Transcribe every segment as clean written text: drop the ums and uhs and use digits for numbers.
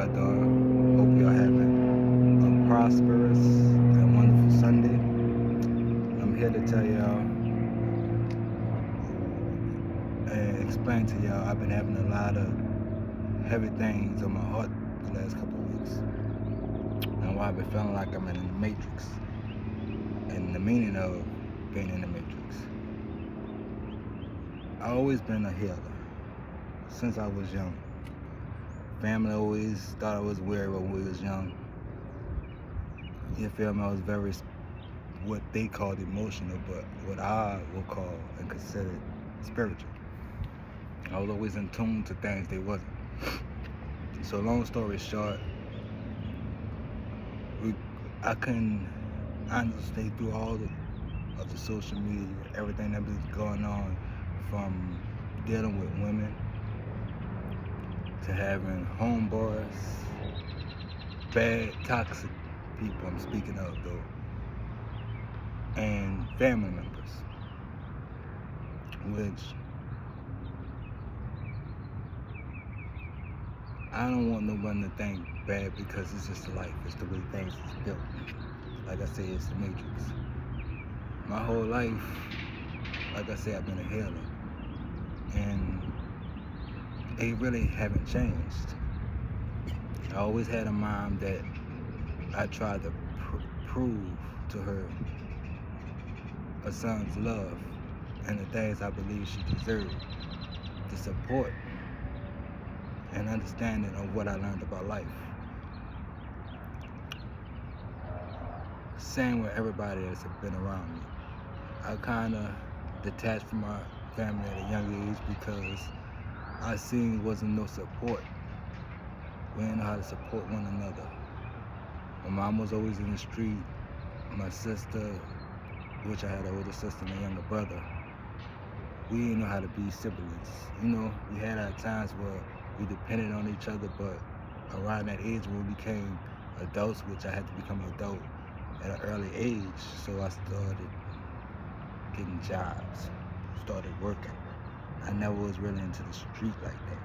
y'all doing? Hope y'all having a prosperous and wonderful Sunday. I'm here to tell y'all and explain to y'all I've been having a lot of heavy things on my heart the last couple of weeks. And why I've been feeling like I'm in the matrix. And the meaning of being in the matrix. I've always been a healer since I was young. Family always thought I was weird when we was young. You feel me? I was very what they called emotional, but what I will call and consider spiritual. I was always in tune to things they wasn't. So long story short, I couldn't honestly stay through all of the social media, everything that was going on, from dealing with women to having homeboys, bad, toxic people I'm speaking of though, and family members, which I don't want no one to think bad because it's just life. It's the way things is built. Like I said, it's the matrix. My whole life, like I said, I've been a healer. And they really haven't changed. I always had a mom that I tried to prove to her a son's love and the things I believe she deserved. The support and understanding of what I learned about life. Same with everybody that's been around me. I kind of detached from my family at a young age because I seen wasn't no support. We didn't know how to support one another. My mom was always in the street. My sister, which I had an older sister and a younger brother, we didn't know how to be siblings. You know, we had our times where we depended on each other, but around that age when we became adults, which I had to become an adult at an early age, so I started getting jobs, started working. I never was really into the street like that.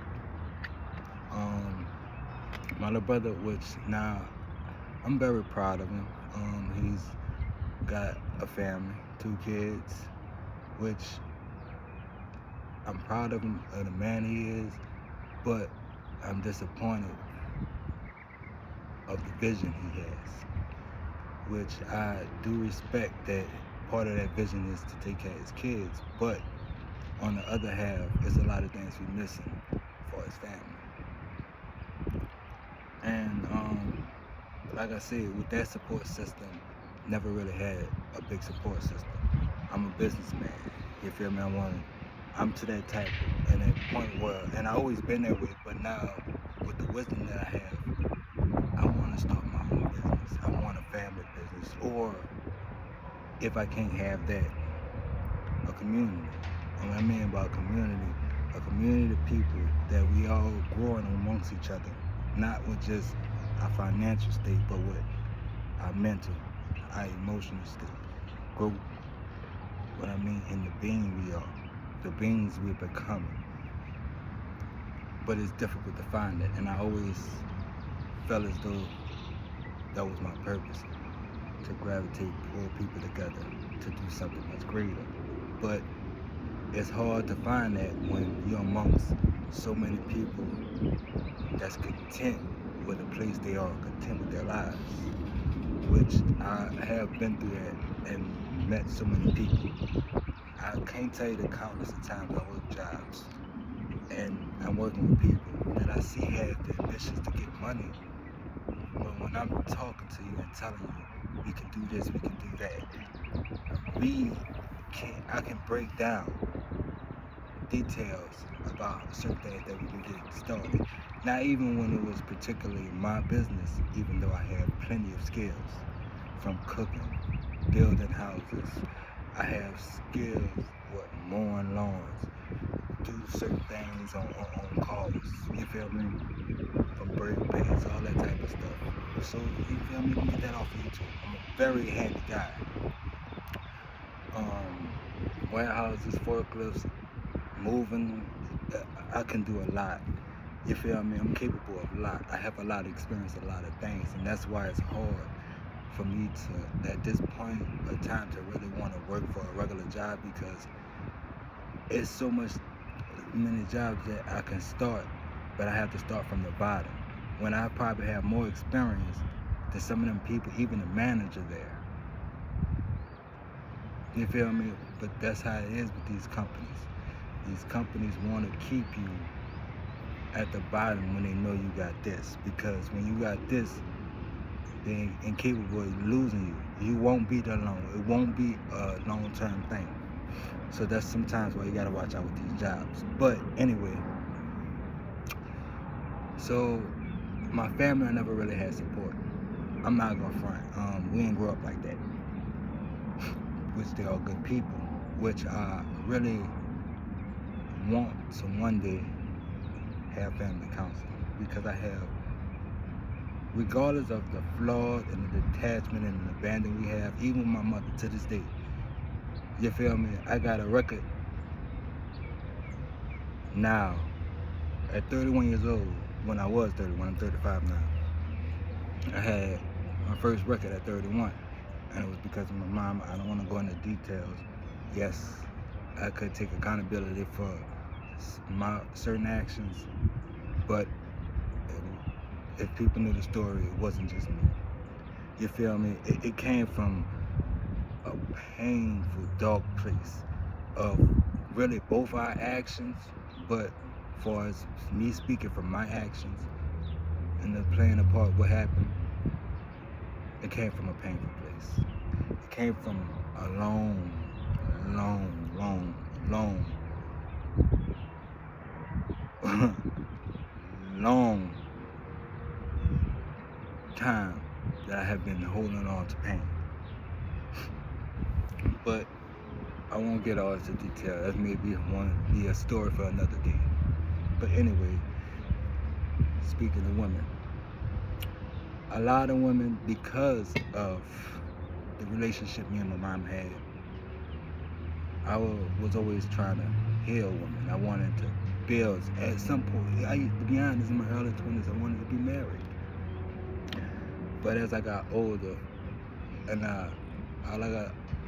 My little brother, which now I'm very proud of him. He's got a family, 2 kids, which I'm proud of him, of the man he is, but I'm disappointed of the vision he has, which I do respect that part of that vision is to take care of his kids, but on the other half, there's a lot of things we're missing for his family. And like I said, with that support system, never really had a big support system. I'm a businessman, you feel me? I'm to that type and that point where, and I always been that way, but now with the wisdom that I have, I want to start my own business. I want a family business, or if I can't have that, a community. And what I mean by a community of people that we all growing amongst each other, not with just our financial state, but with our mental, our emotional state. Grow, what I mean, in the being we are, the beings we're becoming. But it's difficult to find that, and I always felt as though that was my purpose, to gravitate, pull people together, to do something that's greater. But it's hard to find that when you're amongst so many people that's content with the place they are, content with their lives, which I have been through that and met so many people. I can't tell you the countless of times I work jobs and I'm working with people that I see have the ambitions to get money. But when I'm talking to you and telling you we can do this, we can do that, I can break down details about certain things that we can get started. Not even when it was particularly my business, even though I have plenty of skills, from cooking, building houses. I have skills with mowing lawns, do certain things on cars, you feel me? From bird beds, all that type of stuff. So, you feel me? You can get that off of YouTube. I'm a very handy guy. Warehouses, forklifts, moving, I can do a lot. You feel me? I'm capable of a lot. I have a lot of experience, a lot of things, and that's why it's hard for me to, at this point of time, to really want to work for a regular job, because it's so many jobs that I can start, but I have to start from the bottom. When I probably have more experience than some of them people, even the manager there. You feel me? But that's how it is with these companies. These companies want to keep you at the bottom when they know you got this, because when you got this, they're incapable of losing you. You won't be there long. It won't be a long-term thing. So that's sometimes why you gotta watch out with these jobs. But anyway, so my family, I never really had support. I'm not gonna front. We didn't grow up like that. Which they are good people, which I really want to one day have family counseling, because I have, regardless of the flaws and the detachment and the abandon we have, even with my mother to this day, you feel me? I got a record now at 31 years old. When I was 31, I'm 35 now. I had my first record at 31, and it was because of my mom. I don't want to go into details. Yes, I could take accountability for my certain actions, but if people knew the story, it wasn't just me. You feel me? It came from a painful, dark place of really both our actions, but for as me speaking from my actions and then playing a part what happened, it came from a painful place. It came from a long long time that I have been holding on to pain. But I won't get all into detail. That may be a story for another day. But anyway, speaking of women, a lot of women, because of the relationship me and my mom had, I was always trying to heal women. I wanted to build. At some point, to be honest, in my early 20s, I wanted to be married. But as I got older, and I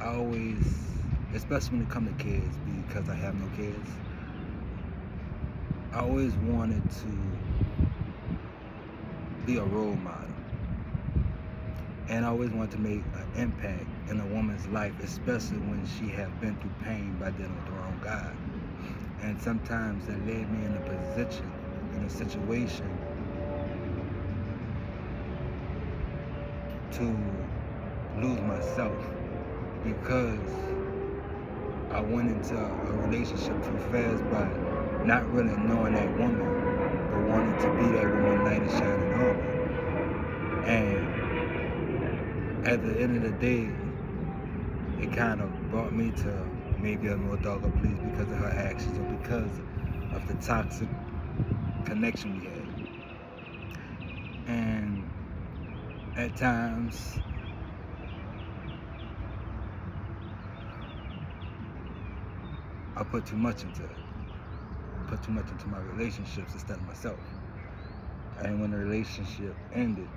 always, especially when it comes to kids, because I have no kids, I always wanted to be a role model. And I always wanted to make an impact in a woman's life, especially when she has been through pain by dealing with the wrong guy. And sometimes that led me in a situation to lose myself, because I went into a relationship too fast by not really knowing that woman, but wanting to be that woman knight in shining armor. And at the end of the day, it kind of brought me to maybe a more darker place because of her actions, or because of the toxic connection we had. And at times, I put too much into it. Put too much into my relationships instead of myself. And when the relationship ended,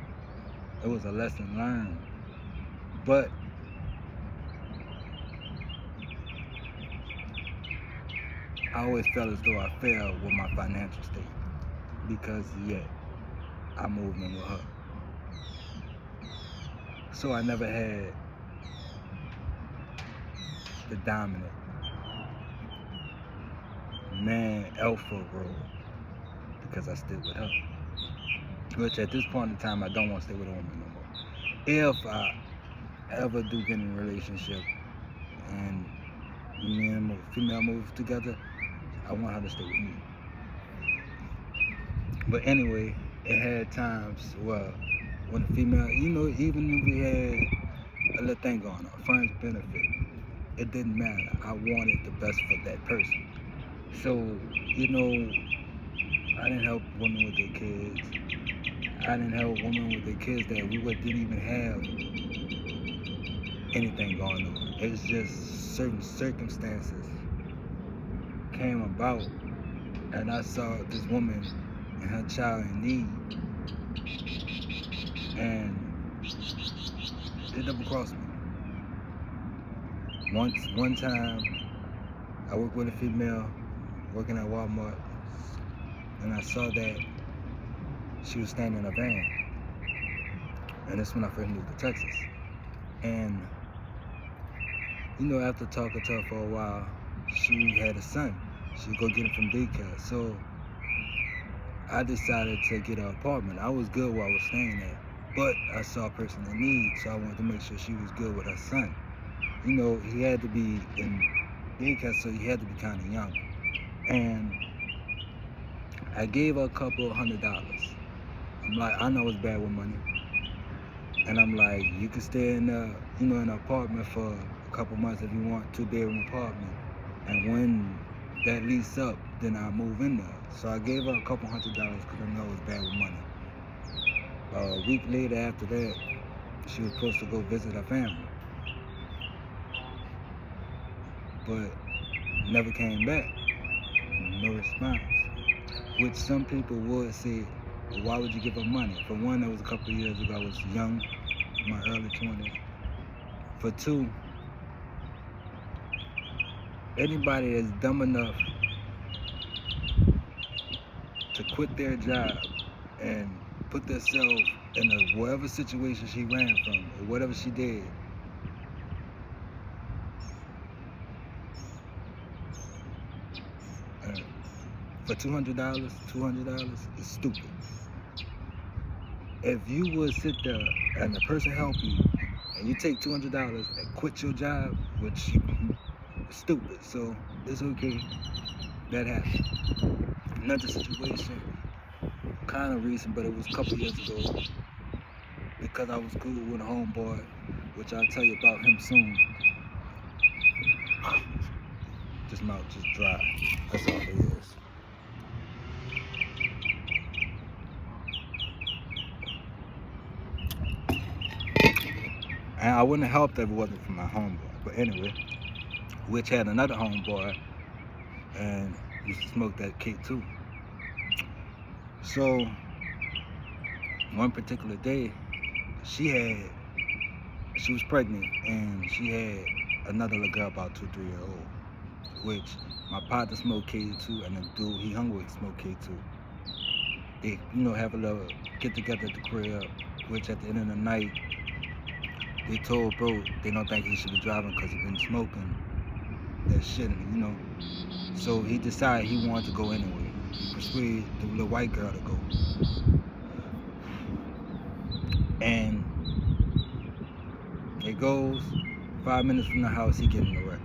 it was a lesson learned. But I always felt as though I failed with my financial state, because yet I moved in with her. So I never had the dominant man alpha role, because I stayed with her. Which at this point in time, I don't want to stay with a woman no more. If I ever do get in a relationship and me and a female move together, I want her to stay with me. But anyway, it had times where when a female, even if we had a little thing going on, friends benefit, it didn't matter. I wanted the best for that person. So, I didn't help women with their kids. I didn't help women with their kids that we didn't even have anything going on. It's just certain circumstances came about, and I saw this woman and her child in need. And it double crossed me. One time, I worked with a female working at Walmart, and I saw that she was standing in a van. And that's when I first moved to Texas. And after talking to her for a while, she had a son. She would go get him from daycare. So I decided to get an apartment. I was good where I was staying at, but I saw a person in need, so I wanted to make sure she was good with her son. He had to be in daycare, so he had to be kind of young. And I gave her a couple $100. I'm like, I know it's bad with money. And I'm like, you can stay in an apartment for a couple months if you want, 2-bedroom apartment. And when that lease up, then I'll move in there. So I gave her a couple $100 because I know it's bad with money. A week later after that, she was supposed to go visit her family. But never came back. No response. Which some people would say, well, why would you give her money? For one, that was a couple of years ago. I was young, in my early 20s. For two, anybody that's dumb enough to quit their job and put themselves in whatever situation she ran from or whatever she did, for $200 is stupid. If you would sit there and the person help you and you take $200 and quit your job, which is stupid. So it's okay. That happened. Another situation, kind of recent, but it was a couple years ago, because I was cool with a homeboy, which I'll tell you about him soon. This mouth just dry. That's all it is. And I wouldn't have helped if it wasn't for my homeboy. But anyway, which had another homeboy and used to smoke that K too. So one particular day, she was pregnant and she had another little girl about 2-3 years old, which my partner smoked K too, and the dude he hung with smoked K too. They have a little get together at the crib, which at the end of the night, they told bro they don't think he should be driving because he been smoking that shit, So he decided he wanted to go anyway. Persuade the little white girl to go. And it goes 5 minutes from the house, he getting the wreck.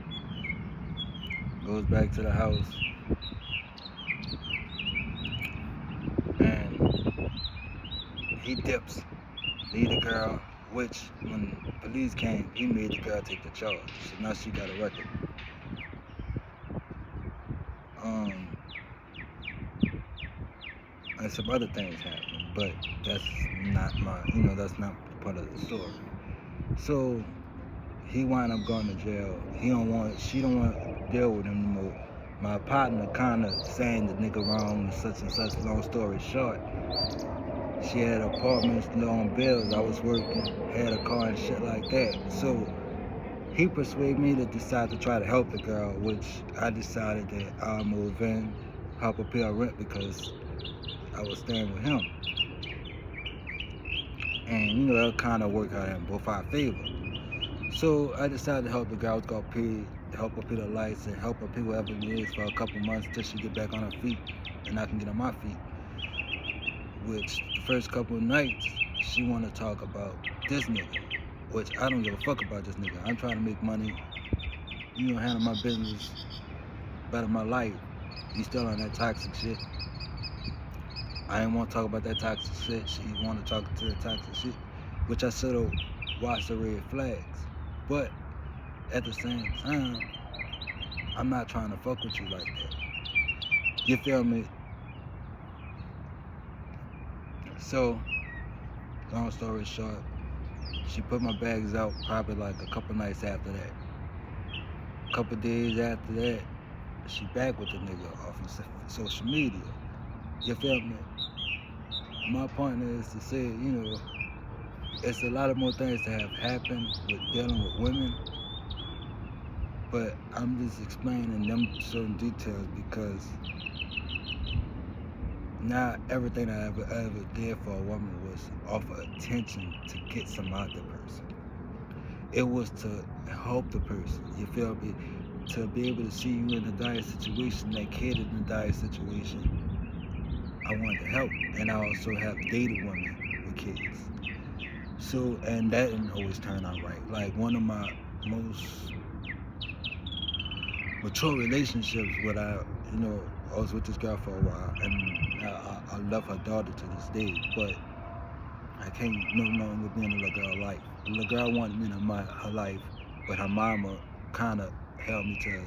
Goes back to the house. And he dips. Leave the girl. Which, when police came, he made the girl take the charge. So now she got a record. And some other things happened, but that's not that's not part of the story. So he wound up going to jail. She don't want to deal with him anymore. My partner kind of saying the nigga wrong and such. Long story short, she had apartments, long bills. I was working, had a car and shit like that. So he persuaded me to decide to try to help the girl, which I decided that I'll move in, help her pay her rent because I was staying with him. And that'll kind of work out in both our favor. So I decided to help the girl. I was gonna help her pay the lights and help her pay whatever it is for a couple months till she get back on her feet and I can get on my feet. Which the first couple of nights, she want to talk about this nigga, which I don't give a fuck about this nigga. I'm trying to make money, handle my business, better my life. You still on that toxic shit. I didn't want to talk about that toxic shit. She want to talk to the toxic shit, which I should have watched the red flags. But at the same time, I'm not trying to fuck with you like that. You feel me? So, long story short, she put my bags out probably like a couple nights after that. A couple days after that, she back with the nigga off of social media. You feel me? my point is to say, it's a lot of more things that have happened with dealing with women, but I'm just explaining them certain details because not everything I ever did for a woman was offer attention to get some out the person. It was to help the person. You feel me? To be able to see you in a dire situation, that kid in a dire situation. I wanted to help, and I also have dated women with kids. So, and that didn't always turn out right. Like one of my most mature relationships, I was with this girl for a while, and I love her daughter to this day, but I can't no longer be in a little girl's life. The little girl wanted me in her life, but her mama kind of held me to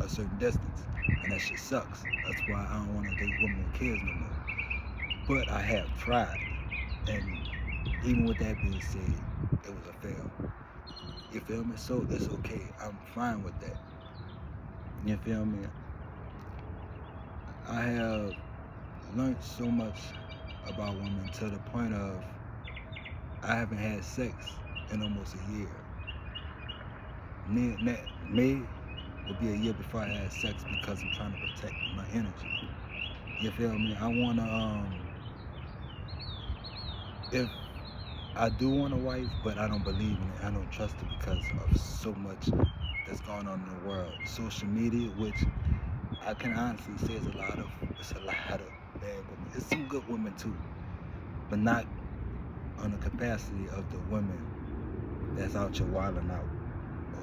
a certain distance, and that shit sucks. That's why I don't want to date women with kids no more. But I have tried, and even with that being said, it was a fail. You feel me? So it's okay. I'm fine with that. You feel me? I have learned so much about women to the point of I haven't had sex in almost a year. May will be a year before I had sex because I'm trying to protect my energy. You feel me? I wanna if I do want a wife, but I don't believe in it. I don't trust it because of so much that's going on in the world. Social media, which I can honestly say it's a lot of bad women. It's some good women too, but not on the capacity of the women that's out here wilding out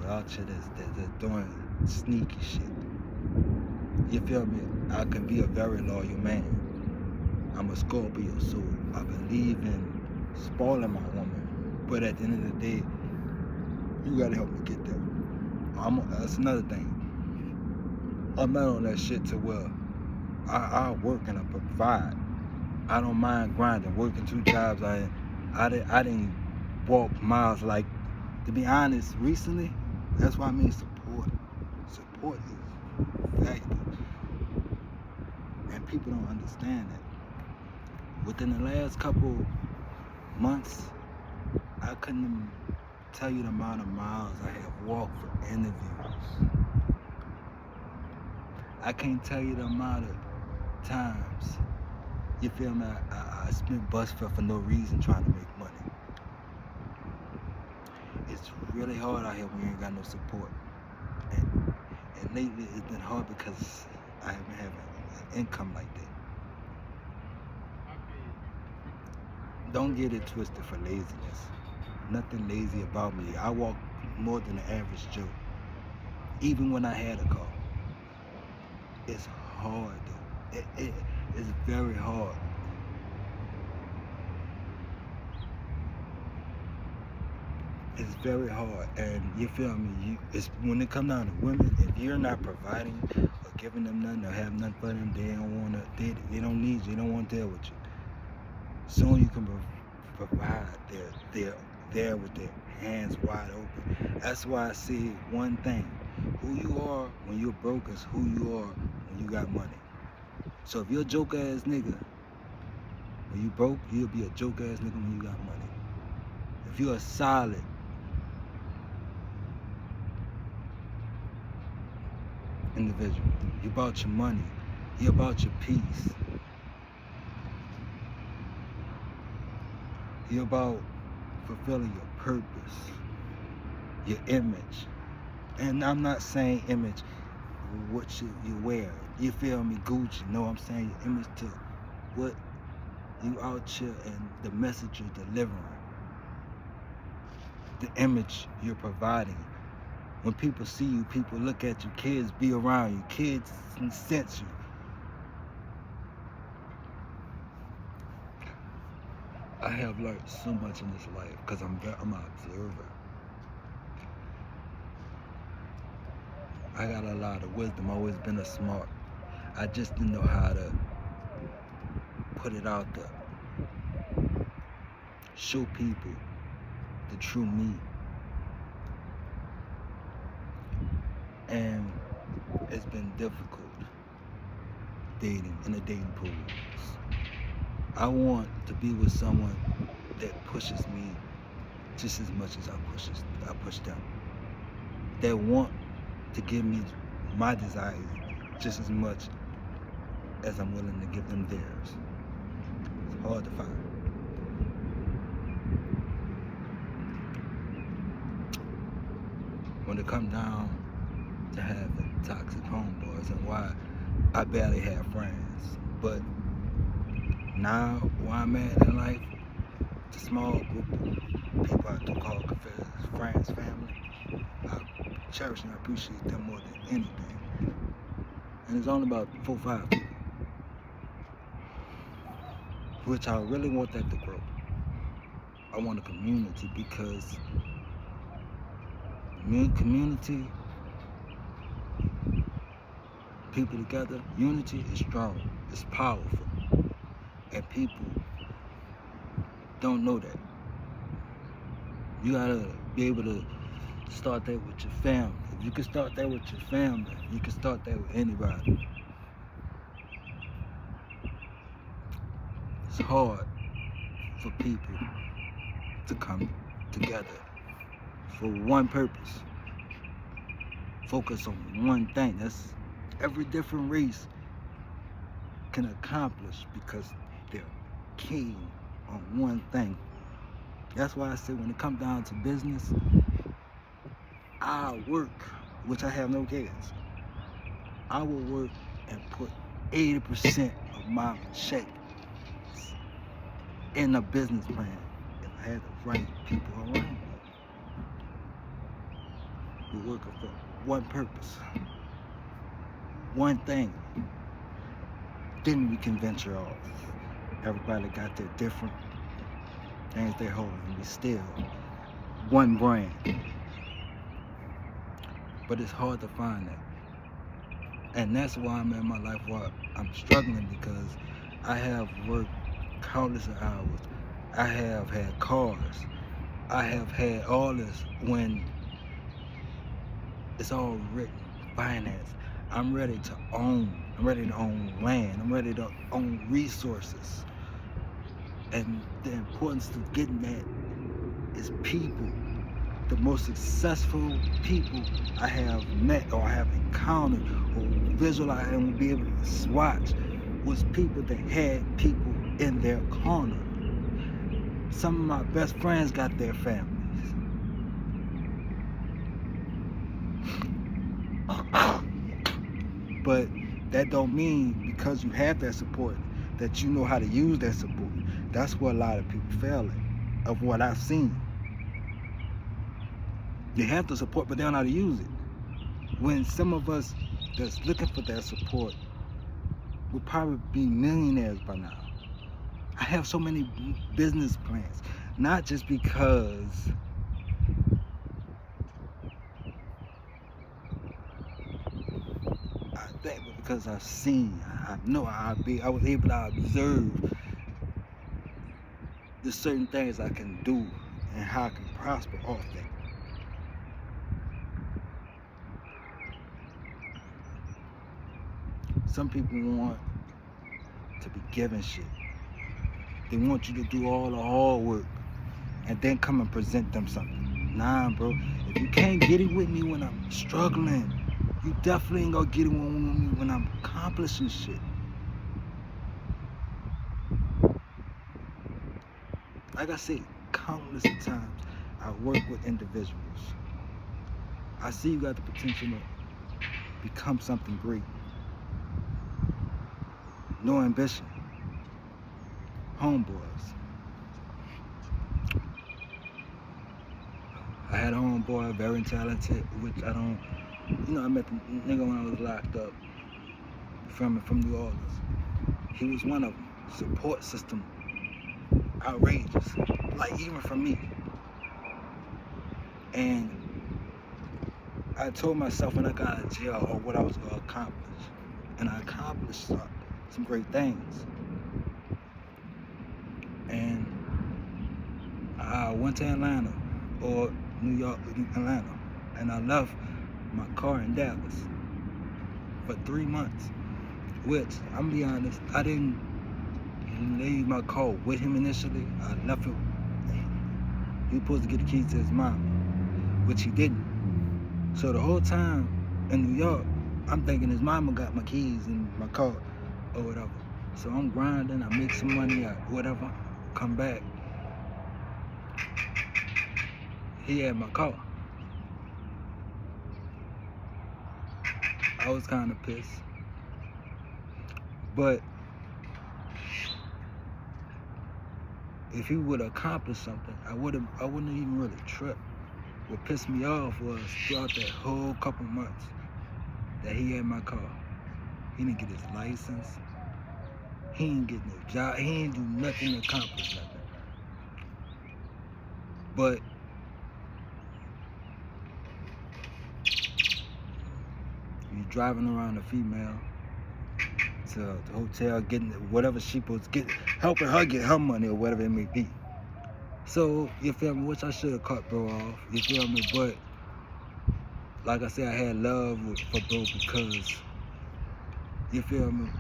or out here that's doing sneaky shit. You feel me? I can be a very loyal man. I'm a Scorpio, so I believe in spoiling my woman. But at the end of the day, you gotta help me get there. That's another thing. I'm not on that shit to where I work and I provide. I don't mind grinding, working 2 jobs. I didn't walk miles. Like, to be honest, recently, that's why I mean support. Support is valuable. And people don't understand that. Within the last couple months, I couldn't even tell you the amount of miles I have walked for interviews. I can't tell you the amount of times, you feel me, I spent bus fare for no reason trying to make money. It's really hard out here when you ain't got no support. And lately it's been hard because I haven't had an income like that. Don't get it twisted for laziness. Nothing lazy about me. I walk more than the average Joe. Even when I had a car. It's hard though. It's very hard. It's very hard, and you feel me? It's when it comes down to women. If you're not providing or giving them nothing or have nothing for them, they don't want to. They don't need you. They don't want to deal with you. Soon you can provide. They're there with their hands wide open. That's why I say one thing: who you are when you're broke is who you are when you got money. So if you're a joke ass nigga when you broke, you'll be a joke ass nigga when you got money. If you're a solid individual, you about your money, you about your peace, you about fulfilling your purpose, your image. And I'm not saying image what you wear, you feel me, Gucci. No, I'm saying your image to what you out here and the message you're delivering, the image you're providing. When people see you, people look at you, kids be around you, kids sense you. I have learned so much in this life because I'm an observer. I got a lot of wisdom, always been a smart. I just didn't know how to put it out there. Show people the true me. And it's been difficult dating in the dating pools. I want to be with someone that pushes me just as much as I push them. That want to give me my desires just as much as I'm willing to give them theirs. It's hard to find. When it comes down to having toxic homeboys and why I barely have friends, but now where I'm at in life, it's a small group of people I do call friends, family. I cherish and appreciate them more than anything. And it's only about 4 or 5 people, which I really want that to grow. I want a community because community, people together, unity is strong, it's powerful, and people don't know that. You gotta be able to start that with your family. If you can start that with your family, you can start that with anybody. It's hard for people to come together for one purpose. Focus on one thing. That's every different race can accomplish because they're keen on one thing. That's why I say when it comes down to business, I work, which I have no kids. I will work and put 80% of my check in a business plan if I had the right people around me. We're working for one purpose, one thing. Then we can venture off. Everybody got their different things they hold, and we still one brand. But it's hard to find that. And that's why I'm in my life where I'm struggling, because I have worked countless of hours. I have had cars. I have had all this when it's all written, finance. I'm ready to own. I'm ready to own land. I'm ready to own resources. And the importance of getting that is people. The most successful people I have met or I have encountered or visualized and will be able to swatch was people that had people in their corner. Some of my best friends got their families. But that don't mean because you have that support that you know how to use that support. That's where a lot of people fail at, of what I've seen. You have the support, but they don't know how to use it. When some of us that's looking for that support would probably be millionaires by now. I have so many business plans, not just because I think, but because I've seen, I know I was able to observe the certain things I can do and how I can prosper off that. Some people want to be given shit. They want you to do all the hard work and then come and present them something. Nah, bro. If you can't get it with me when I'm struggling, you definitely ain't gonna get it with me when I'm accomplishing shit. Like I said, countless times I work with individuals. I see you got the potential to become something great. No ambition. Homeboys. I had a homeboy, very talented, which I met the nigga when I was locked up from New Orleans. He was one of them. Support system, outrageous, like even for me. And I told myself when I got out of jail or what I was gonna accomplish. And I accomplished some great things. And I went to Atlanta, or New York, Atlanta, and I left my car in Dallas for 3 months, which, I'm gonna be honest, I didn't He laid my car with him initially. I left it. He was supposed to get the keys to his mom, which he didn't. So the whole time in New York, I'm thinking his mama got my keys in my car or whatever. So I'm grinding, I make some money, whatever, come back. He had my car. I was kind of pissed. But if he would have accomplished something, I wouldn't even really trip. What pissed me off was throughout that whole couple months that he had my car, he didn't get his license. He didn't get no job. He didn't do nothing to accomplish nothing. But you're driving around a female to the hotel, getting whatever she was getting, helping her get her money or whatever it may be. So, you feel me? Which I should have cut bro off, you feel me? But, like I said, I had love for bro because, you feel me?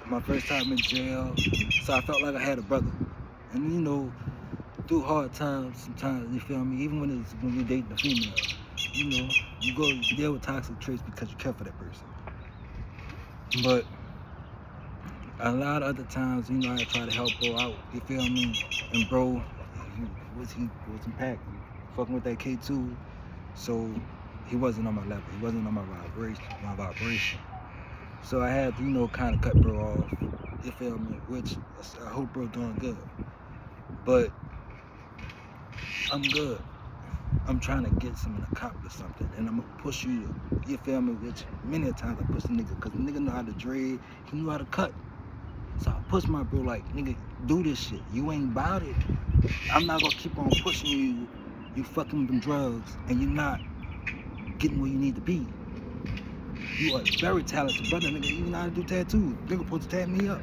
My first time in jail, so I felt like I had a brother. And you know, through hard times, sometimes, you feel me? Even when you're dating a female, you know, you go deal with toxic traits because you care for that person. But a lot of other times, you know, I try to help bro out, you feel me? And bro, he wasn't packed, fucking with that K2, so he wasn't on my level, he wasn't on my vibration. So I had to, you know, kind of cut bro off, you feel me? Which I hope bro doing good. But I'm good. I'm trying to get something, accomplish something, and I'm gonna push you feel me? Which many times I push the nigga, cause the nigga know how to dread, he knew how to cut. So I push my bro like, nigga, do this shit. You ain't about it. I'm not gonna keep on pushing you. You fucking with them drugs, and you're not getting where you need to be. You are a very talented brother, nigga. You know how to do tattoos. Nigga supposed to tat me up.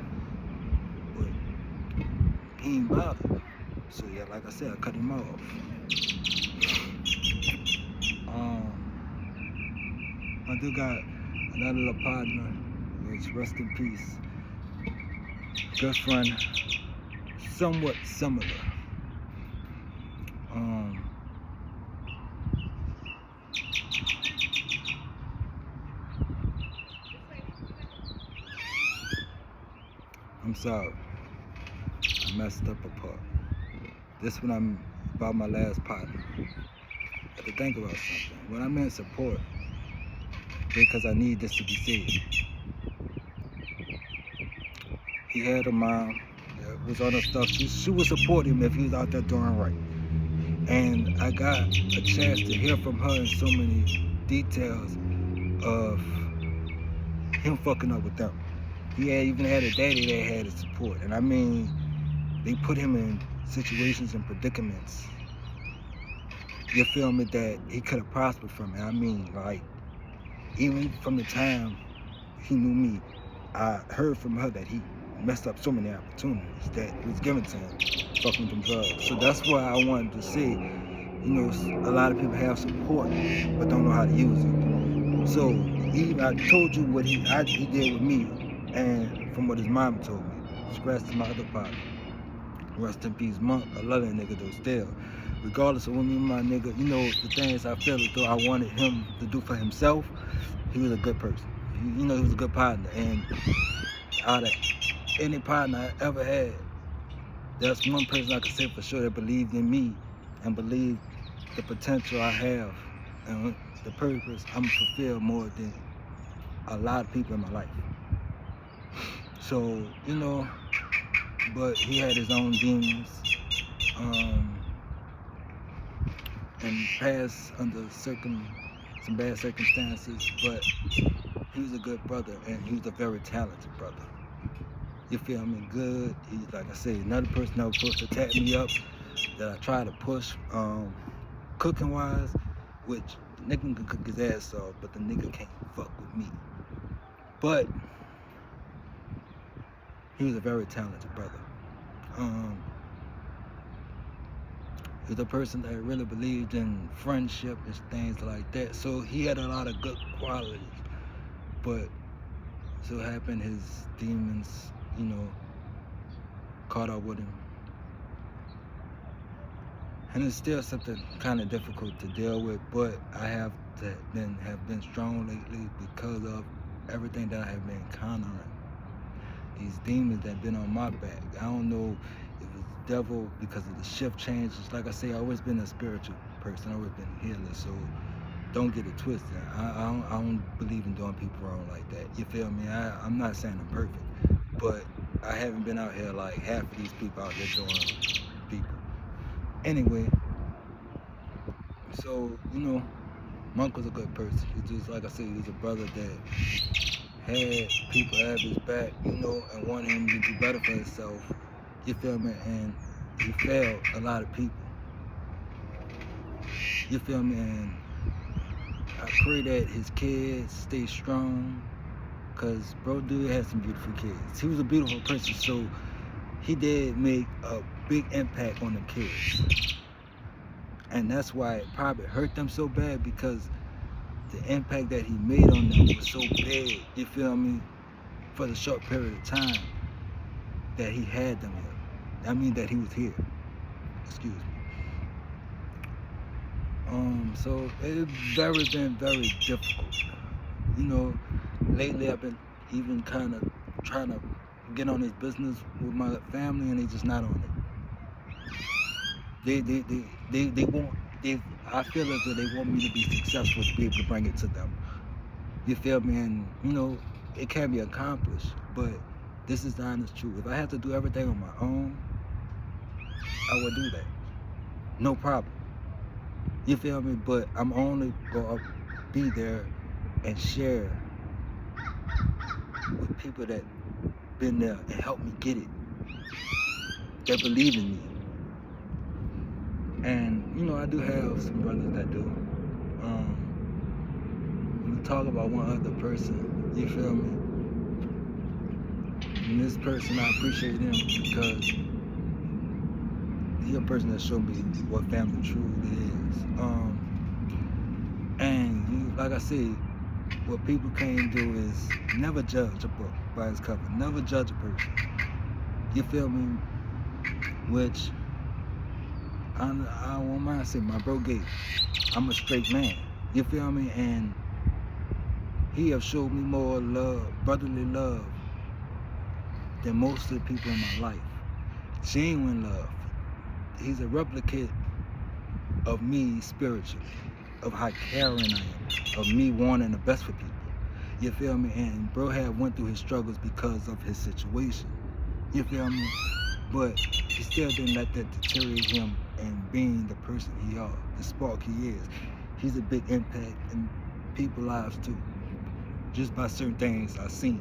But he ain't about it. So yeah, like I said, I cut him off. I do got another little partner, which rest in peace. Good friend, somewhat similar. I'm sorry, I messed up a part. This when I'm about my last partner. I have to think about something. When I meant support, because I need this to be said. He had a mom that was on her stuff. She would support him if he was out there doing right. And I got a chance to hear from her in so many details of him fucking up with them. He even had a daddy that had his support. And I mean, they put him in situations and predicaments, you feel me, that he could have prospered from it. I mean, like, even from the time he knew me, I heard from her that he messed up so many opportunities that was given to him fucking with them drugs. So that's why I wanted to say, you know, a lot of people have support but don't know how to use it. So I told you what he did with me, and from what his mom told me. Scratch to my other partner. Rest in peace, Monk. I love that nigga though still. Regardless of what me and my nigga, you know, the things I feel as though I wanted him to do for himself, he was a good person. You know, he was a good partner. And out of any partner I ever had, that's one person I could say for sure that believed in me and believed the potential I have and the purpose I'm gonna fulfill more than a lot of people in my life. So, you know, but he had his own demons, and passed under some bad circumstances, but he was a good brother, and he was a very talented brother. You feel me? Good. He's, like I said, another person that was supposed to tap me up that I tried to push, cooking wise, which the nigga can cook his ass off, but the nigga can't fuck with me. But he was a very talented brother. He was a person that really believed in friendship and things like that. So he had a lot of good qualities, but so happened his demons, you know, caught up with him. And it's still something kind of difficult to deal with, but I have been strong lately because of everything that I have been encountering. These demons that have been on my back. I don't know if it's devil because of the shift changes. Like I say, I've always been a spiritual person. I've always been a healer, so don't get it twisted. I don't believe in doing people wrong like that. You feel me? I'm not saying I'm perfect, but I haven't been out here like half of these people out here doing people. Anyway, so, my uncle's a good person. He's just, like I said, he's a brother that had people have his back, and wanted him to do better for himself. You feel me? And he failed a lot of people. You feel me? And I pray that his kids stay strong, because bro dude had some beautiful kids. He was a beautiful person, so he did make a big impact on the kids. And that's why it probably hurt them so bad, because the impact that he made on them was so big, you feel me, for the short period of time that he had them here. I mean that he was here. Excuse me. So it's been very difficult. Lately I've been even kind of trying to get on this business with my family, and they just not on it. They want, I feel as though they want me to be successful to be able to bring it to them. You feel me? And it can be accomplished, but this is the honest truth. If I have to do everything on my own, I would do that. No problem. You feel me? But I'm only gonna be there and share with people that been there and helped me get it. That believe in me. And I do have some brothers that do. When we talk about one other person, you feel me? And this person, I appreciate him because he's a person that showed me what family truly is. And like I said, what people can't do is never judge a book by its cover. Never judge a person. You feel me? Which I won't mind saying, my bro Gabe, I'm a straight man. You feel me? And he have showed me more love, brotherly love, than most of the people in my life. Genuine love. He's a replicate of me spiritually, of how caring I am, of me wanting the best for people. You feel me? And bro had went through his struggles because of his situation. You feel me? But he still didn't let that deteriorate him and being the person he are, the spark he is. He's a big impact in people's lives too, just by certain things I've seen,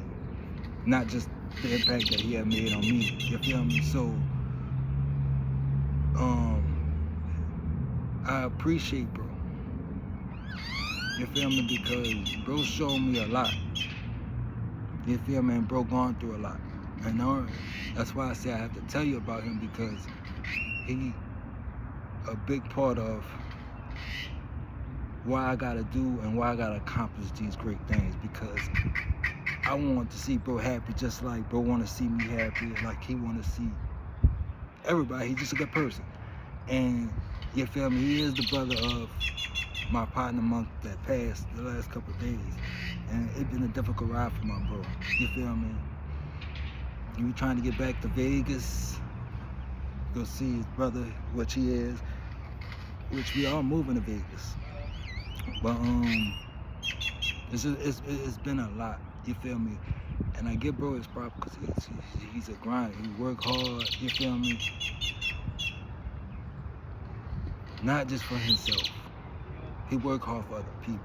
not just the impact that he had made on me. You feel me? So I appreciate bro. You feel me? Because bro showed me a lot. You feel me? And bro gone through a lot. And that's why I say I have to tell you about him, because he a big part of why I gotta do and why I gotta accomplish these great things, because I want to see bro happy just like bro want to see me happy, like he want to see everybody. He's just a good person. And you feel me? He is the brother of my partner monk that passed the last couple of days. And it's been a difficult ride for my bro. You feel me? He was trying to get back to Vegas, go see his brother, which he is, which we are moving to Vegas. But it's been a lot, you feel me? And I give bro his props because he's a grinder. He work hard, you feel me? Not just for himself. He work hard for other people.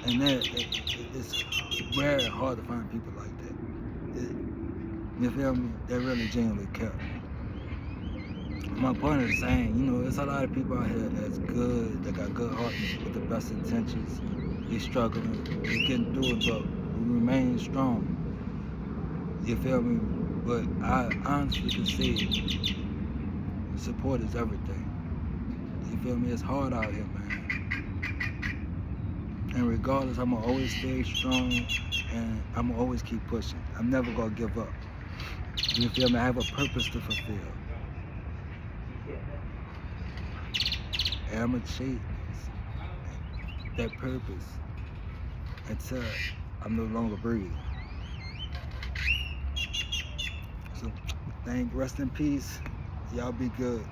And it's very hard to find people like that. You feel me? That really genuinely care. My point is saying, there's a lot of people out here that's good, that got good hearts with the best intentions. They struggling, they getting through it, but we remain strong. You feel me? But I honestly can say support is everything. You feel me? It's hard out here, man. And regardless, I'm gonna always stay strong, and I'm gonna always keep pushing. I'm never gonna give up. You feel me? I have a purpose to fulfill. And I'm gonna chase that purpose until I'm no longer breathing. So, rest in peace. Y'all be good.